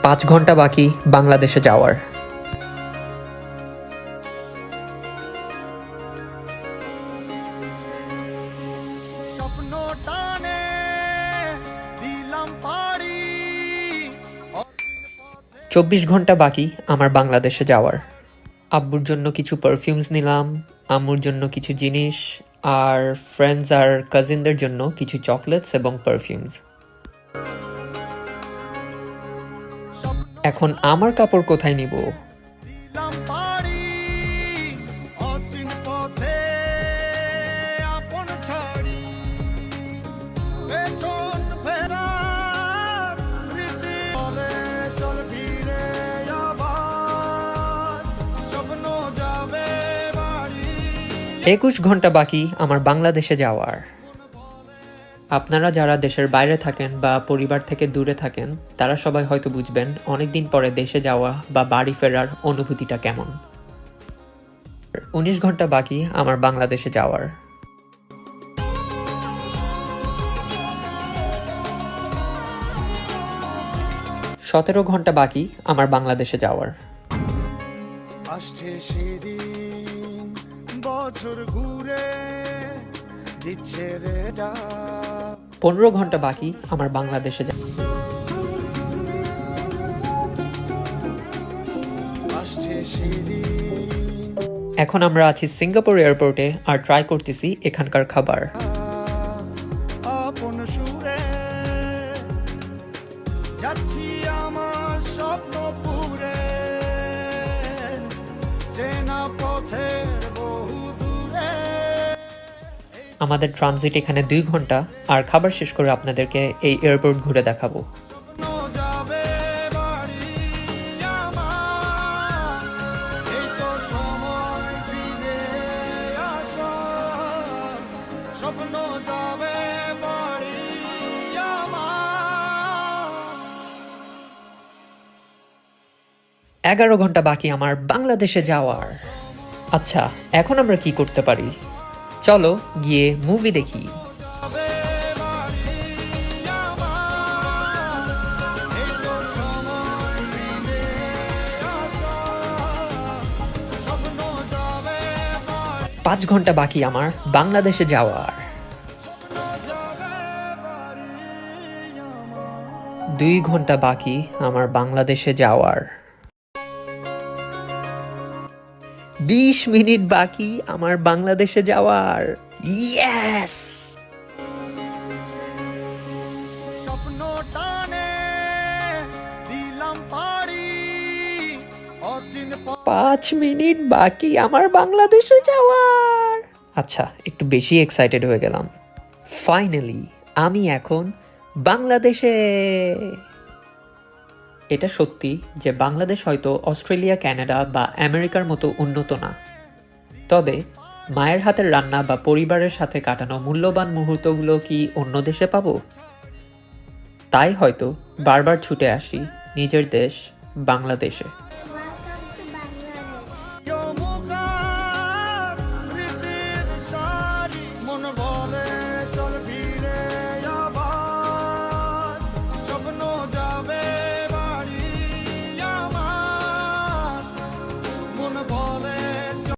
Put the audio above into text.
5 ঘন্টা বাকি বাংলাদেশে যাওয়ার। স্বপ্ন টানে দিলাম পাড়ি 24 ঘন্টা বাকি আমার বাংলাদেশে যাওয়ার। আব্বুর জন্য কিছু পারফিউমস নিলাম, আম্মুর জন্য কিছু জিনিস, আর ফ্রেন্ডস আর কাজিনদের জন্য কিছু চকলেটস এবং পারফিউমস। এখন আমার কাপড় কোথায় নিব? দিলাম পাড়ি অচিন পথে আপন ছাড়ি পেছন ফেরার স্মৃতি বলে চল ফিরে আবার স্বপ্ন যাবে বাড়ি 21 ঘন্টা বাকি আমার বাংলাদেশে যাওয়ার। আপনারা যারা দেশের বাইরে থাকেন বা পরিবার থেকে দূরে থাকেন তারা সবাই হয়তো বুঝবেন অনেকদিন পরে দেশে যাওয়া বা বাড়ি ফেরার অনুভূতিটা কেমন। 19 ঘন্টা বাকি আমার বাংলাদেশে যাওয়ার। সতেরো ঘন্টা বাকি আমার বাংলাদেশে যাওয়ার। আসছে সেদিন বছর ঘুরে দিচ্ছে রে ডাক 15 ঘন্টা বাকি আমার বাংলাদেশে যাওয়ার। আসছে সেদিন এখন আমরা আছি সিঙ্গাপুর এয়ারপোর্টে আর ট্রাই করতেছি এখানকার খাবার। আপন সুরে যাচ্ছি আমার স্বপ্ন পুরে চেনা পথের বহু দূরে আমাদের ট্রানজিট এখানে 2 ঘন্টা, আর খাবার শেষ করে আপনাদেরকে এই এয়ারপোর্ট ঘুরে দেখাবো। স্বপ্ন যাবে বাড়ি আমার এই তো সময় ফিরে আসার স্বপ্ন যাবে বাড়ি আমার 11 ঘন্টা বাকি আমার বাংলাদেশে যাওয়ার। আচ্ছা, এখন আমরা কি করতে পারি? চলো গিয়ে মুভি দেখি। যাবে বাড়ি আমার এই তো সময় ফিরে আসার স্বপ্ন যাবে বাড়ি 5 ঘন্টা বাকি আমার বাংলাদেশে যাওয়ার। যাবে বাড়ি আমার 2 ঘন্টা বাকি আমার বাংলাদেশে যাওয়ার। 20 মিনিট বাকি আমার বাংলাদেশে যাওয়ার। ইয়েস! স্বপ্ন টানে দিলাম পাড়ি অচিন 5 মিনিট বাকি আমার বাংলাদেশে যাওয়ার। আচ্ছা, একটু বেশি এক্সাইটেড হয়ে গেলাম। ফাইনালি আমি এখন বাংলাদেশে। এটা সত্যি যে বাংলাদেশ হয়তো অস্ট্রেলিয়া, কানাডা বা আমেরিকার মতো উন্নত না, তবে মায়ের হাতের রান্না বা পরিবারের সাথে কাটানো মূল্যবান মুহূর্তগুলো কি অন্য দেশে পাবো? তাই হয়তো বারবার ছুটে আসি নিজের দেশ বাংলাদেশে।